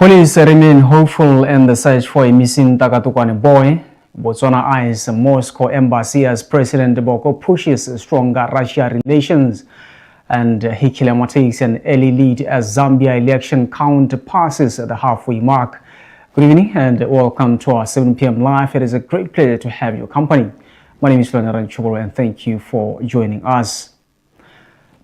Police remain hopeful in the search for a missing Takatukwane boy. Botswana eyes Moscow embassy as President Boko pushes stronger Russia relations. And Hikilema takes an early lead as Zambia election count passes the halfway mark. Good evening and welcome to our 7 p.m. live. It is a great pleasure to have your company. My name is Culinary and thank you for joining us.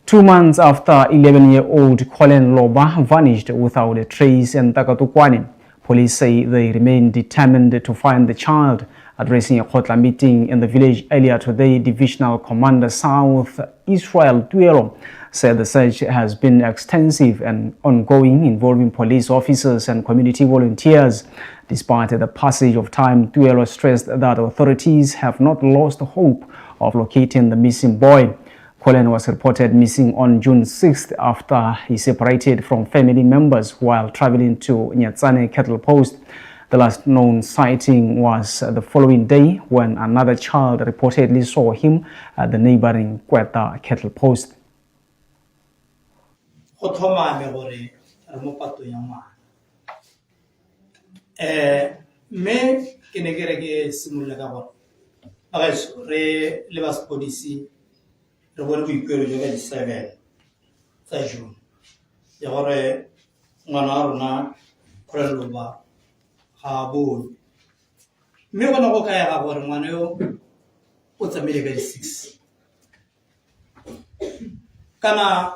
2 months after 11-year-old Colin Loba vanished without a trace in Takatukwane, police say they remain determined to find the child. Addressing a Khotla meeting in the village earlier today, Divisional Commander South Israel Tuelo said the search has been extensive and ongoing, involving police officers and community volunteers. Despite the passage of time, Tuelo stressed that authorities have not lost hope of locating the missing boy. Colin was reported missing on June 6th after he separated from family members while traveling to Nyatsane cattle post. The last known sighting was the following day when another child reportedly saw him at the neighboring Kweta cattle post. Me wana go kaya ga gore ngwana yo o tsamile ka 6 kana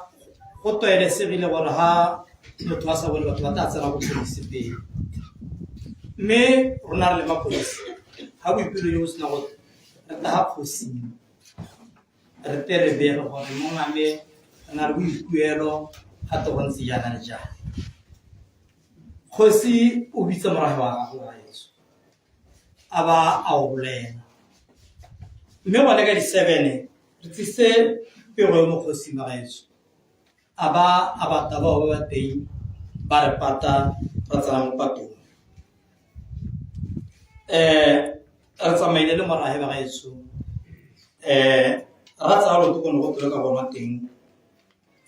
go toele segile gore ha motho a sa bone batho ba tla tsena go police pele me rona le ba police ha go ipelo yo sna go ta ha khosi re tere be go gore mo ngame na re go ipuelo ha to ntse yana le ja khosi o bitsa morahe wa go ga yeso aba aulena mme wa le ka di 7 re tsise pego mo khosi ma yeso aba taba ba teng ba re pata ra tsala mo patong ra tsamaile le morahe ba yeso ra tsala lo tkono go tloka bona teng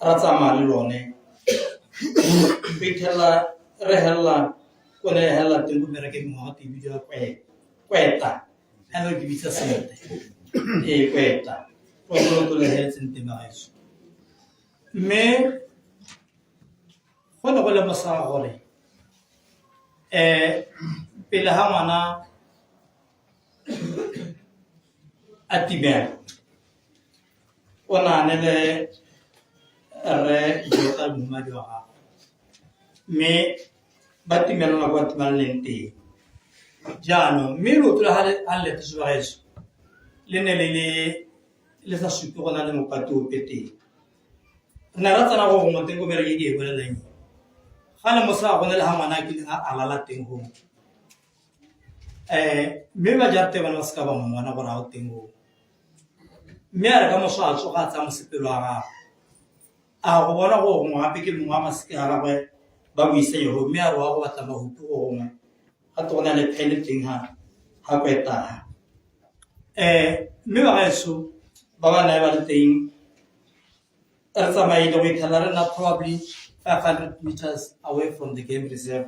ra tsamaya le lone bitela re hella kone hella teng go mereke mo ha tibi ja kweta ano ke bitsa sente kweta go go le hetsa nteng ga eso me go no go le mosara gore pele ha ngwana a tibela ona ne le re jota mo di wa me batimelo na kwa timalente jano me lo tla halle tshwaetso le ne le sa supe gona le mopato pete na ratsana go mo teng go mere ke di bolelang gana mo sa gona le ha ngwana ke a alala teng go me ba jarte bana ska ba mo ngwana go ra o teng go me a re ka mo sa tsoga tsa mo sepelo ga a go bona go mo gape ke mo ma se ka ga ba mo ise yo me a ro go batla mahutu go ngwe a tona le pele teng ha kweta me ba gaetso ba bana ba le teng re tsamaile go ithala re na probably 500 meters away from the game reserve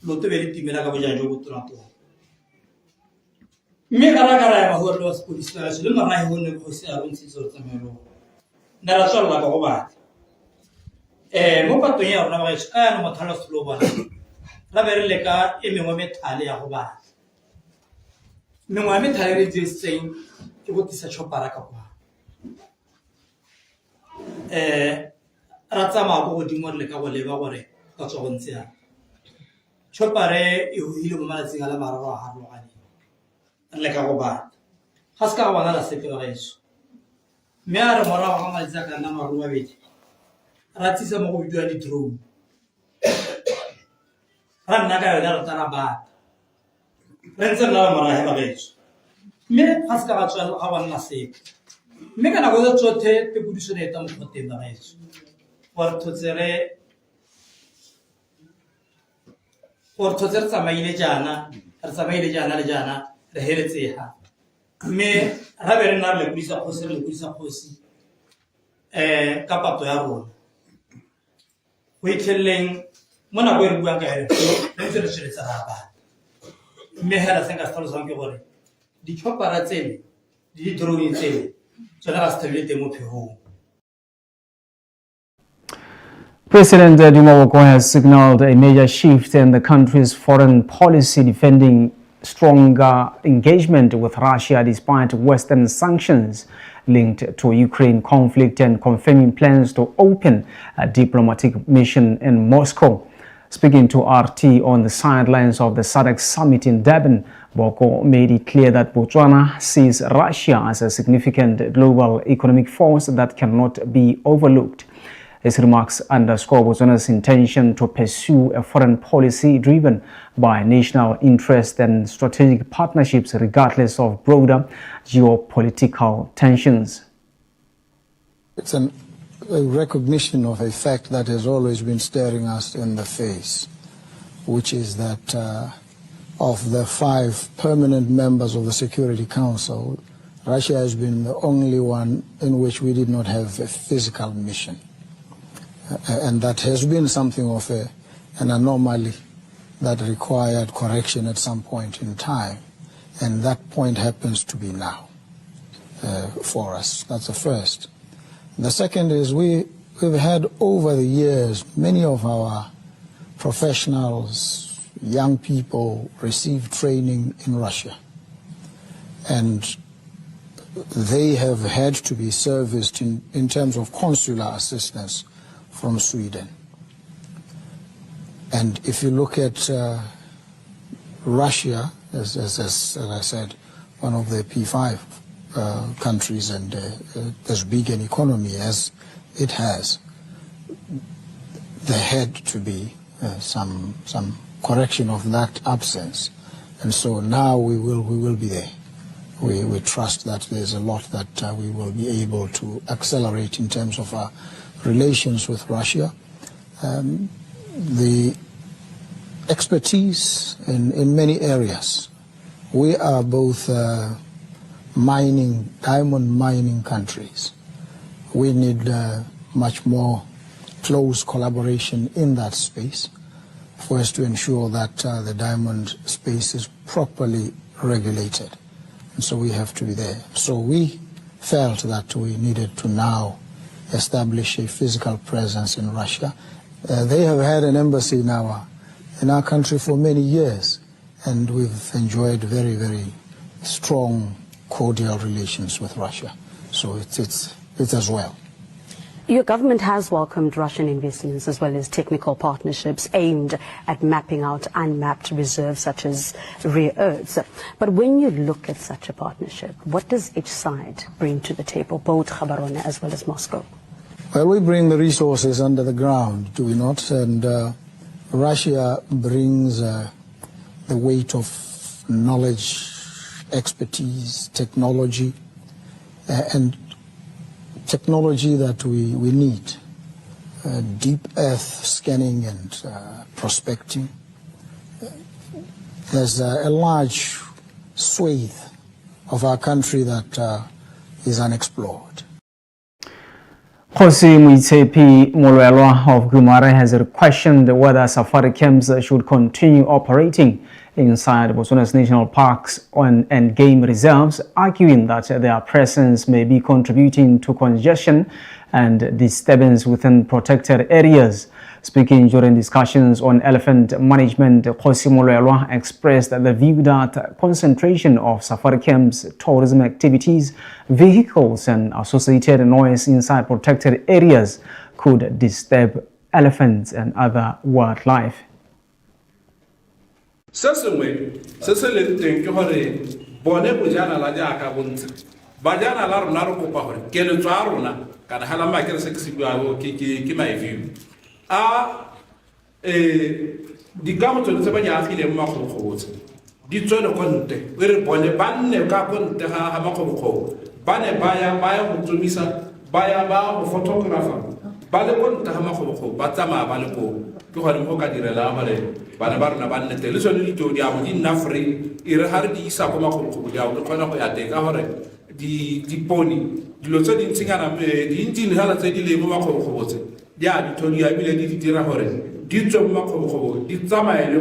lo to be le timela ka boja jo go tona to me gara ya ba ho lo police la se le mara ho ne go se a bontsi so tsamelo na ra tswalla ka go batla mo patong ya rona ba gaetso ka no mothalo selo bona ra be re le ka e mengwe methale ya go batla mengwe methale re tseng ke go tisa chopara ka kwa ra tsama go godimo le ka go leba gore ka tswa go ntse ya chopare e ho ile mo malatsing a la mararo a harlo gane le ka go batla ga se ka bona la sepe ga eso me a re mora ga malatsi ka nna maru ba bedi ra tsisa mo go bidwa di drone ra nna ka yona re tsara ba re ntse la mara he ba getso me ga se ka ga tswa ga bona sepe me kana go tsothe te budiso ne ta mo khoteng ba getso for thotsere tsamaile jana le jana re heletseha me ra be re na le kuisa khosi ka pato ya rona go itlheleng mona go re buang ka hele le tsere tsere tsa raba mme hela senga hlalosa ke gore di chopara tsene di drone tsene tsona ga se tebile mo phehong. President Duma Boko has signaled a major shift in the country's foreign policy, defending stronger engagement with Russia despite Western sanctions linked to Ukraine conflict and confirming plans to open a diplomatic mission in Moscow. Speaking to RT on the sidelines of the SADC summit in Durban, Boko made it clear that Botswana sees Russia as a significant global economic force that cannot be overlooked. His remarks underscore Botswana's intention to pursue a foreign policy driven by national interest and strategic partnerships regardless of broader geopolitical tensions. It's a recognition of a fact that has always been staring us in the face, which is that of the 5 permanent members of the Security Council, Russia has been the only one in which we did not have a physical mission. And that has been something of an anomaly that required correction at some point in time. And that point happens to be now for us. That's the first. The second is we've had over the years many of our professionals, young people receive training in Russia. And they have had to be serviced in terms of consular assistance from Sweden. And if you look at Russia, as I said, one of the P5 countries and as big an economy as it has, there had to be some correction of that absence. And so now we will be there. We trust that there's a lot that we will be able to accelerate in terms of our relations with Russia. The expertise in many areas. We are both diamond mining countries. We need much more close collaboration in that space for us to ensure that the diamond space is properly regulated. And so we have to be there. So we felt that we needed to now establish a physical presence in Russia. They have had an embassy in our country for many years, and we've enjoyed very, very strong, cordial relations with Russia. So it's as well. Your government has welcomed Russian investments as well as technical partnerships aimed at mapping out unmapped reserves such as rare earths. But when you look at such a partnership, what does each side bring to the table, both Gaborone as well as Moscow? Well, we bring the resources under the ground, do we not? And Russia brings the weight of knowledge, expertise, technology, and technology that we need. Deep earth scanning and prospecting. There's a large swathe of our country that is unexplored. Khosi Moitsepe Molwelwa of Gumare has questioned whether safari camps should continue operating inside Botswana's national parks and game reserves, arguing that their presence may be contributing to congestion and disturbance within protected areas. Speaking during discussions on elephant management, Khosi Molwelwa expressed the view that concentration of safari camps, tourism activities, vehicles and associated noise inside protected areas could disturb elephants and other wildlife. Se se leng teng ke gore bone bojana la jaaka bontse bajana la rona re kopa gore keletso a rona kana hala makere se ke se bua ke my view Dikgang tse ba ja afile mo magogotse di tswele konte re bone banne ka konte ga magogotse bane ba ya go tsomisa ba ya ba go photographer ba le konte ga magogotse ba tsama ba le ko ke gore mo ka direla gore bana ba rona ba nnete le sone ditodi a mo di nna free e re ha re di isa go magogotse di a go kgona go ya teng ka gore dipone dilo tse dintsinyana dintsi hala tse di leng mo makgobokgobotse di a dithonia ebile di dira gore di tswe mo makgobokgobo di tsamaye le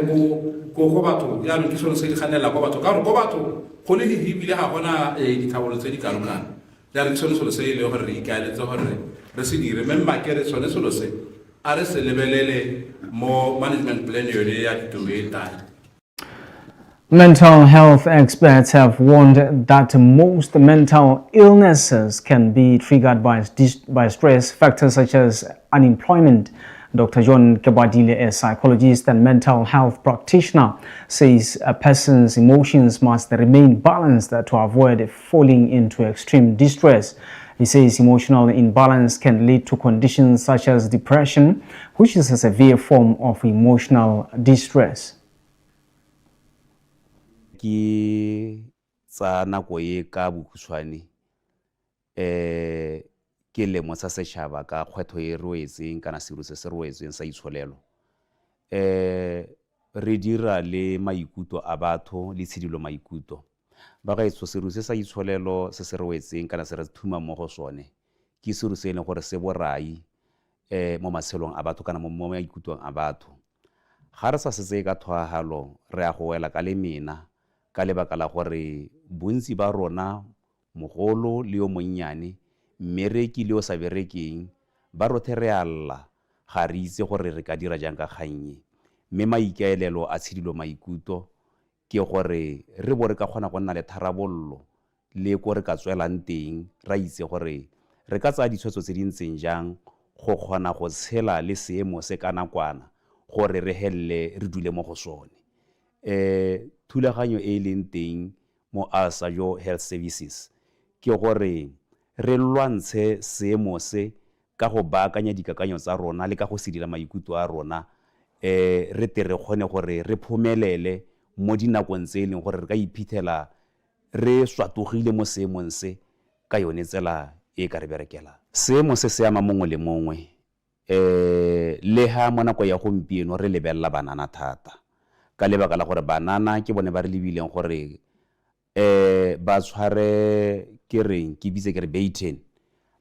go batho ya no ke sone se di ganela go batho ka gore go batho go le ebile ga gona dithabolo tse di kalokana ya re sone solo se ile gore re ikaeletse gore re se dire mme makere sone solo se a re se lebelele mo management plan yone ya ditoeta. Mental health experts have warned that most mental illnesses can be triggered by stress factors such as unemployment. Dr. John Kebadile, a psychologist and mental health practitioner, says a person's emotions must remain balanced to avoid falling into extreme distress. He says emotional imbalance can lead to conditions such as depression, which is a severe form of emotional distress. Ki tsa nako e ka bokhutswane ke lemo sa setšhaba ka kgwetho e rwetseng kana seru se se rwetseng sa itsholelo re dira le maikutlo a batho le tshidilo maikutlo ba ga itso seru se sa itsholelo se se rwetseng kana se re thuma mo go sone ke seru se ene gore se borai mo matshelong a batho kana mo maikutlong a batho ga re sa se ka thwagalo re a go wela ka le mina ka lebaka la gore bontsi ba rona mogolo le yo monnyane mmereki le o sa berekeng ba rothe re alla ga re itse gore re ka dira jang ka kgannye mme maikaelelo a tshidilo maikutlo ke gore re bo re ka kgona go nna le tharabollo le ko re ka tswelang teng ra itse gore re ka tsaya ditshwetso tse di ntseng jang go kgona go tshela le seemo se ka nakwana gore re helele re dule mo go sone thulaganyo e leng teng mo ASAJO Health Services ke gore re lwantshe seemo se ka go baakanya dikakanyo tsa rona le ka go sedila maikutlo a rona re tere kgone gore re phomelele mo dinakong tse leng gore re ka iphithela re swatogile mo seemong se ka yone tsela e ka re berekela seemo se se ama mongwe le mongwe le ha mo nako ya gompieno re lebella banana thata ka lebaka la gore banana ke bone ba re lebileng gore ba tshware ke reng ke bitse ke re baiten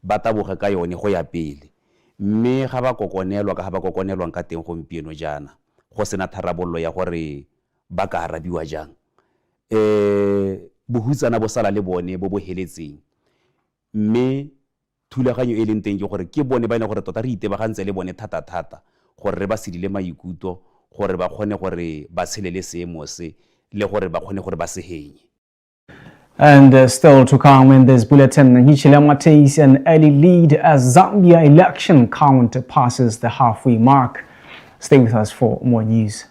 ba taboge ka yone go ya pele mme ga ba kokonelwa ka teng gompieno jana go sena tharabollo ya gore ba ka arabiwa jang bohutsana bo sala le bone bo heletseng mme thulaganyo e leng teng ke gore ke bone ba ene gore tota re itebagantse le bone thata gore re ba sedile maikutlo gore ba kgone gore ba tshelele seemo se le gore ba kgone gore ba se henye. And still to come in this bulletin, Hichilema takes an early lead as Zambia election count passes the halfway mark. Stay with us for more news.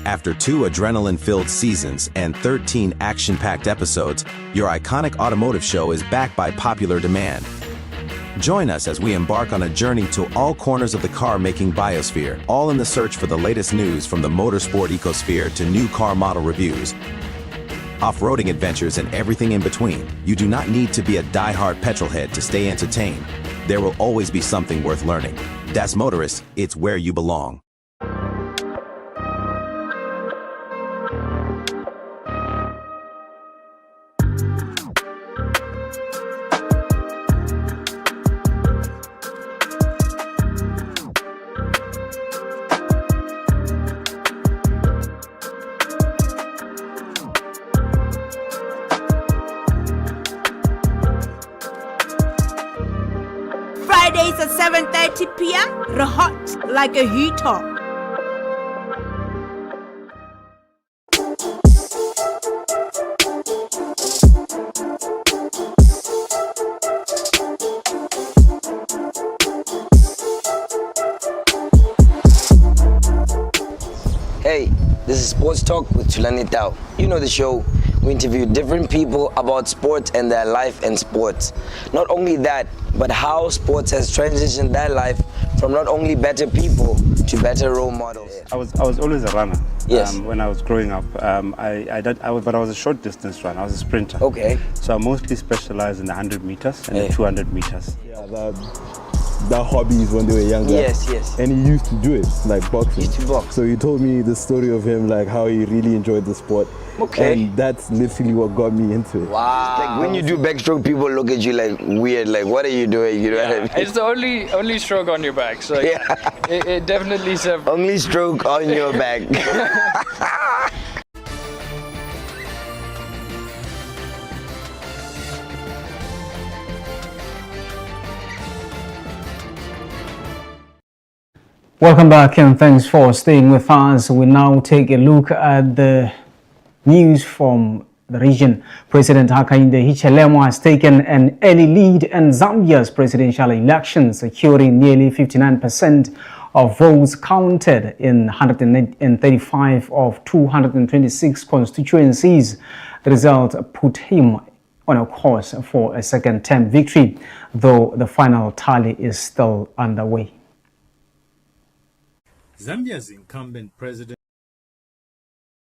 After 2 adrenaline-filled seasons and 13 action-packed episodes, your iconic automotive show is back by popular demand. Join us as we embark on a journey to all corners of the car-making biosphere, all in the search for the latest news from the motorsport ecosphere to new car model reviews, off-roading adventures, and everything in between. You do not need to be a die-hard petrolhead to stay entertained. There will always be something worth learning. Das Motorist, it's where you belong. Fridays at 7:30 p.m. Hot like a heater. Hey, this is Sports Talk with Culinary. You know the show. We interview different people about sports and their life in sports. Not only that, but how sports has transitioned their life from not only better people to better role models. I was always a runner. Yes. When I was growing up, but I was a short distance runner. I was a sprinter. Okay. So I mostly specialized in the 100 meters and the 200 meters. their hobbies when they were younger. Yes, yes. And he used to do it, like boxing. Used to box. So he told me the story of him, like how he really enjoyed the sport. Okay. And that's literally what got me into it. Wow. Like when you do backstroke, people look at you like weird, like what are you doing? You know what I mean? It's the only stroke on your back, so it definitely is a... Only stroke on your back. Welcome back and thanks for staying with us. We now take a look at the news from the region. President Hakainde Hichilema has taken an early lead in Zambia's presidential election, securing nearly 59% of votes counted in 135 of 226 constituencies. The result put him on a course for a second-term victory, though the final tally is still underway. Zambia's incumbent president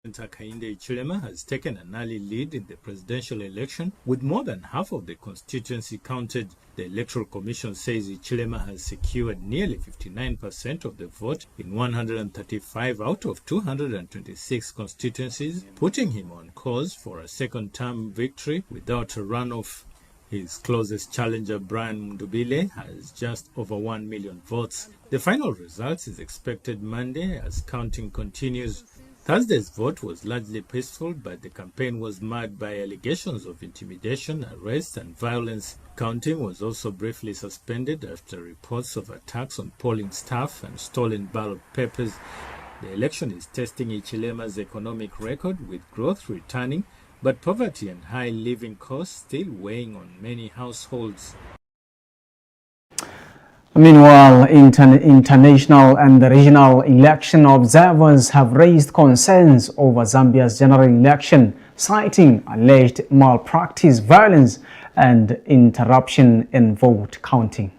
Hakainde Hichilema has taken an early lead in the presidential election with more than half of the constituency counted. The Electoral Commission says Hichilema has secured nearly 59% of the vote in 135 out of 226 constituencies, putting him on course for a second-term victory without a runoff. His closest challenger, Brian Mundubile, has just over 1 million votes. The final results is expected Monday as counting continues. Thursday's vote was largely peaceful, but the campaign was marred by allegations of intimidation, arrest, and violence. Counting was also briefly suspended after reports of attacks on polling staff and stolen ballot papers. The election is testing Hichilema's economic record, with growth returning, but poverty and high living costs still weighing on many households. Meanwhile, international and regional election observers have raised concerns over Zambia's general election, citing alleged malpractice, violence, and interruption in vote counting.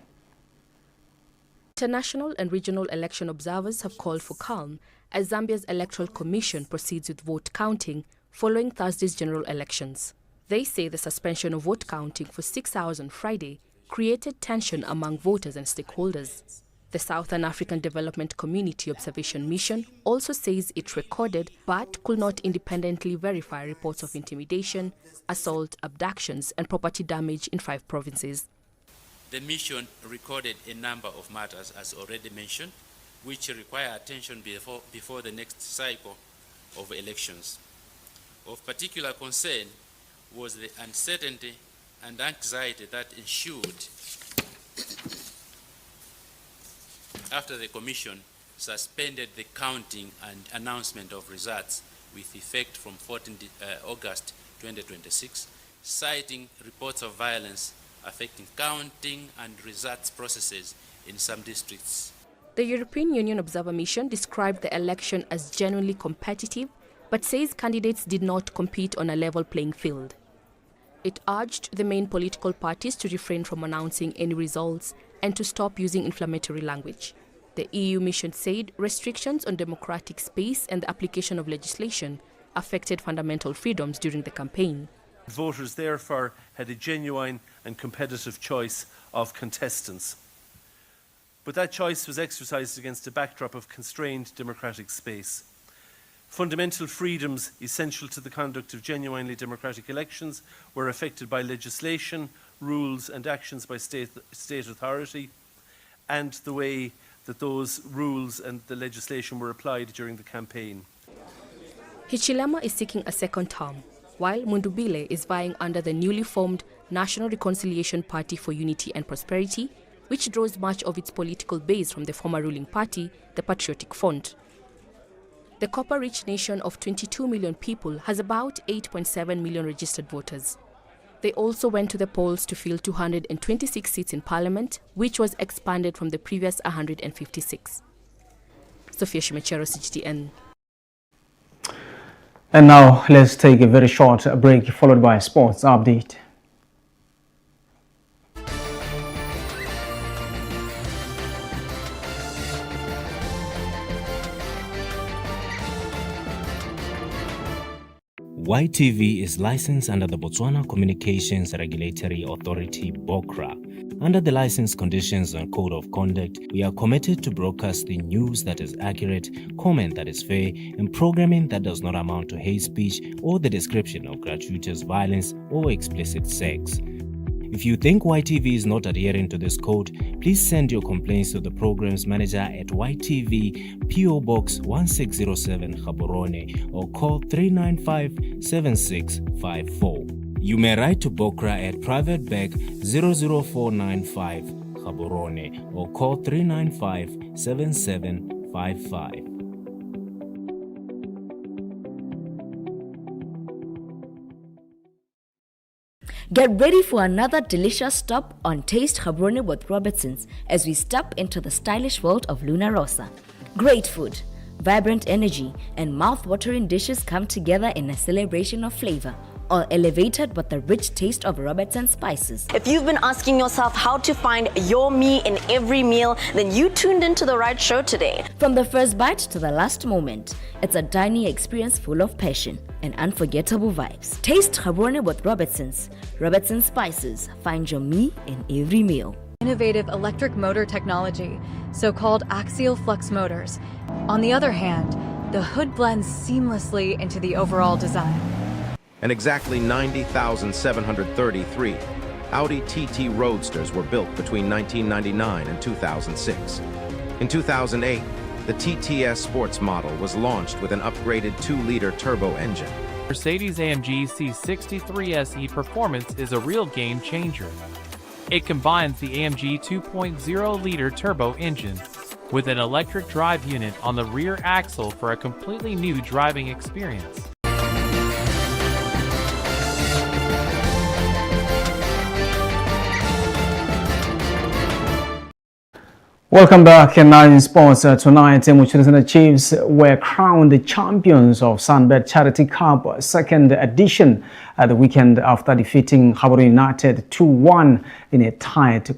International and regional election observers have called for calm as Zambia's Electoral Commission proceeds with vote counting following Thursday's general elections. They say the suspension of vote counting for 6 hours on Friday created tension among voters and stakeholders. The Southern African Development Community Observation Mission also says it recorded but could not independently verify reports of intimidation, assault, abductions, and property damage in 5 provinces. The mission recorded a number of matters, as already mentioned, which require attention before the next cycle of elections. Of particular concern was the uncertainty and anxiety that ensued after the Commission suspended the counting and announcement of results with effect from 14 August 2026, citing reports of violence affecting counting and results processes in some districts. The European Union Observer Mission described the election as genuinely competitive, but says candidates did not compete on a level playing field. It urged the main political parties to refrain from announcing any results and to stop using inflammatory language. The EU mission said restrictions on democratic space and the application of legislation affected fundamental freedoms during the campaign. Voters therefore had a genuine and competitive choice of contestants. But that choice was exercised against a backdrop of constrained democratic space. Fundamental freedoms essential to the conduct of genuinely democratic elections were affected by legislation, rules and actions by state authority, and the way that those rules and the legislation were applied during the campaign. Hichilema is seeking a second term, while Mundubile is vying under the newly formed National Reconciliation Party for Unity and Prosperity, which draws much of its political base from the former ruling party, the Patriotic Front. The copper-rich nation of 22 million people has about 8.7 million registered voters. They also went to the polls to fill 226 seats in parliament, which was expanded from the previous 156. Sophia Shimechero, CGTN. And now let's take a very short break, followed by a sports update. YTV is licensed under the Botswana Communications Regulatory Authority, BOCRA. Under the license conditions and code of conduct, we are committed to broadcasting news that is accurate, comment that is fair, and programming that does not amount to hate speech or the description of gratuitous violence or explicit sex. If you think YTV is not adhering to this code, please send your complaints to the program's manager at YTV PO Box 1607 Gaborone or call 395-7654. You may write to BOCRA at Private Bag 00495 Gaborone or call 395-7755. Get ready for another delicious stop on Taste Gaborone with Robertson's as we step into the stylish world of Luna Rosa. Great food, vibrant energy, and mouth-watering dishes come together in a celebration of flavor, all elevated with the rich taste of Robertson's spices. If you've been asking yourself how to find your me in every meal, then you tuned into the right show today. From the first bite to the last moment, it's a dining experience full of passion and unforgettable vibes. Taste Gaborone with Robertson's. Robertson's Spices. Find your me in every meal. Innovative electric motor technology, so-called axial flux motors. On the other hand, the hood blends seamlessly into the overall design. And exactly 90,733 Audi TT Roadsters were built between 1999 and 2006. In 2008, the TTS Sports model was launched with an upgraded 2-liter turbo engine. Mercedes-AMG C63 SE Performance is a real game changer. It combines the AMG 2.0-liter turbo engine with an electric drive unit on the rear axle for a completely new driving experience. Welcome back, and now in sports tonight, Muchurusana Chiefs were crowned the champions of Sunbet Charity Cup second edition at the weekend after defeating Gaborone United 2-1 in a tight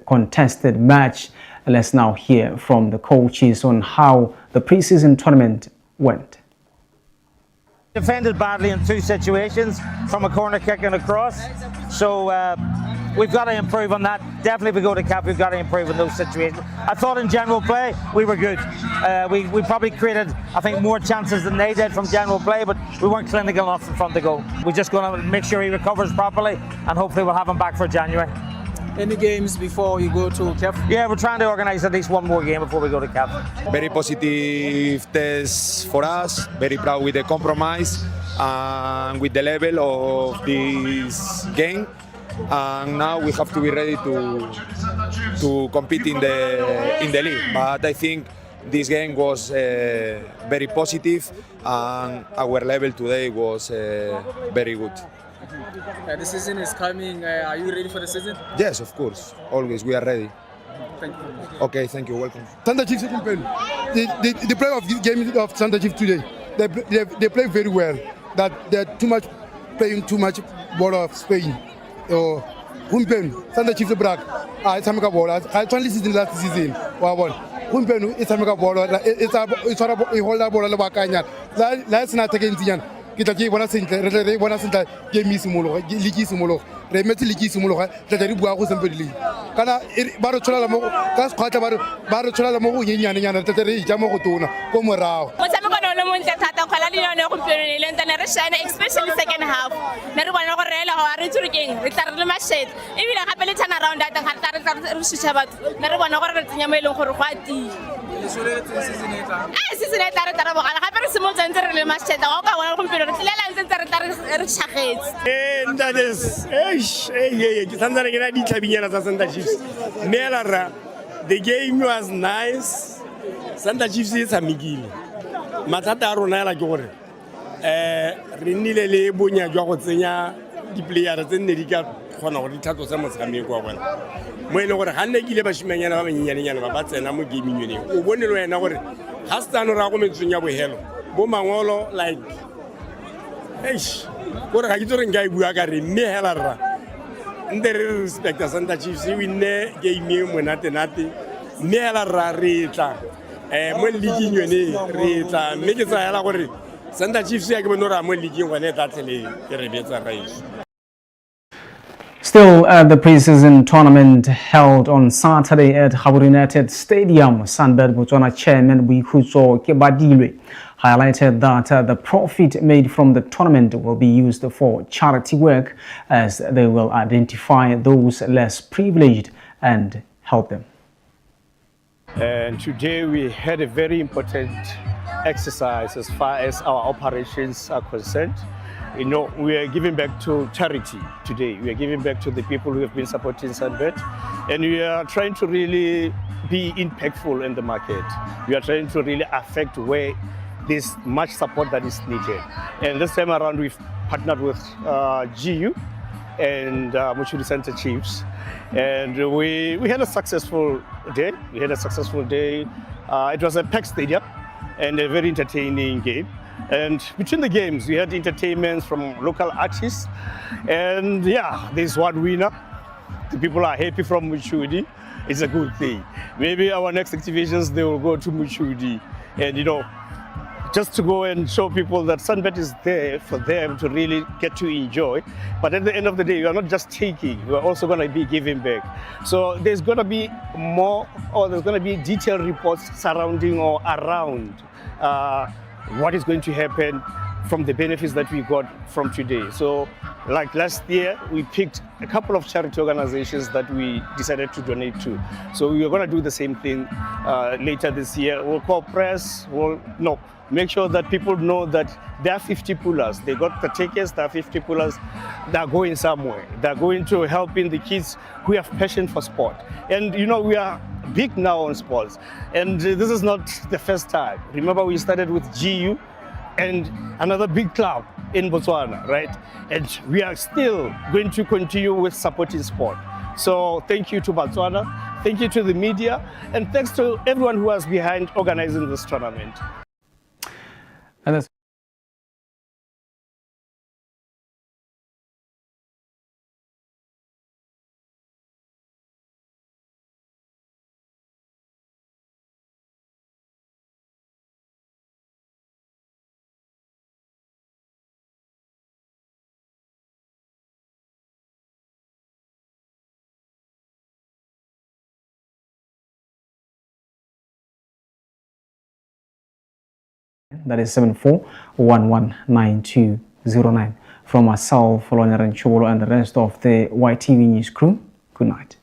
contested match. Let's now hear from the coaches on how the preseason tournament went. Defended badly in two situations, from a corner kick and a cross, so we've got to improve on that. Definitely if we go to cap, we've got to improve in those situations. I thought in general play we were good. We probably created, I think, more chances than they did from general play, but we weren't clinical enough in front to go. We're just going to make sure he recovers properly, and hopefully we'll have him back for January. Any games before you go to CAF? Yeah, we're trying to organise at least one more game before we go to CAF. Very positive test for us, very proud with the compromise and with the level of this game. And now we have to be ready to compete in the league. But I think this game was very positive, and our level today was very good. The season is coming. Are you ready for the season? Yes, of course. Always, we are ready. Thank you. Okay, thank you. Welcome. Santa Chiefs, the play of the game of Santa Chiefs today, they play very well. That they're playing too much ball of Spain. Santa Chiefs brag. It's a ball. I only season last season. It's a ball. It's a hold up ball. Let's not take it. Kita ke bona sentle re bona sentle ke misimologa ligi simologa re metse ligi simologa tla di bua go sempe di kana ba re tshola mo ka sekgwatla ba re tshola mo go nyenyane nyana tla re ja mo go tona ko morago motshameko no le montle thata kgala le yone go pele le ntane re shine especially second half ne re bona go reela go re tsurikeng re tla re le mashete e bile gape le turn around at ga re tshitsa batho ne re bona gore re tsenya mo eleng gore go ati season e tla re tara bogala gape re simolotse ntse re le mashete go ka bona go pele re tlela ntse re tshagetse Ndades Tanzania gonna di tlabinyana tsa Santa Chiefs Melara the game was nice Santa Chiefs is amigile mathata a rona la ke gore re nnile le bonya jwa go tsenya di players tse nne di ka kgona go di thato tsa motshameko wa bona mo ile gore ga nne ke ile ba shimenyana ba banyenyane ba tsena mo gaming yone o bone le wena gore ga stano ra go metsong ya bohelo bo mangolo like gore ga ke tsore nka e bua ka re mme hela rra nte re respecta Santa Chiefs e winne game e monate mme hela rra re tla mo league yone re tla mme ke tsa hela gore Santa Chiefs ya ke bonora mo league ngwane tla tlele ke re betsa raise. Still at the pre-season tournament held on Saturday at Habur United Stadium, Sunbird Botswana chairman Boikhutso Kebadilwe highlighted that the profit made from the tournament will be used for charity work, as they will identify those less privileged and help them. And today we had a very important exercise as far as our operations are concerned. You know, we are giving back to charity today. We are giving back to the people who have been supporting Sunbird, and we are trying to really be impactful in the market. We are trying to really affect where there's much support that is needed. And this time around, we've partnered with GU and Muchuri Center Chiefs, and we had a successful day. We had a successful day. It was a packed stadium and a very entertaining game. And between the games, we had entertainments from local artists. And yeah, there's one winner. The people are happy from Muchudi. It's a good thing. Maybe our next activations, they will go to Muchudi. And you know, just to go and show people that Sunbird is there for them to really get to enjoy. But at the end of the day, we are not just taking, we're also going to be giving back. So there's going to be more, or there's going to be detailed reports surrounding or around what is going to happen from the benefits that we got from today. So like last year, we picked a couple of charity organizations that we decided to donate to. So we are going to do the same thing later this year. We'll call press, make sure that people know that there are 50 pullers. They got the tickets, there are 50 pullers that are going somewhere. They're going to helping the kids who have passion for sport. And you know, we are big now on sports. And this is not the first time. Remember, we started with GU and another big club in Botswana, right? And we are still going to continue with supporting sport. So thank you to Botswana, thank you to the media, and thanks to everyone who was behind organizing this tournament. And that's that is 74119209. From myself, Culinary and the rest of the YTV News crew, good night.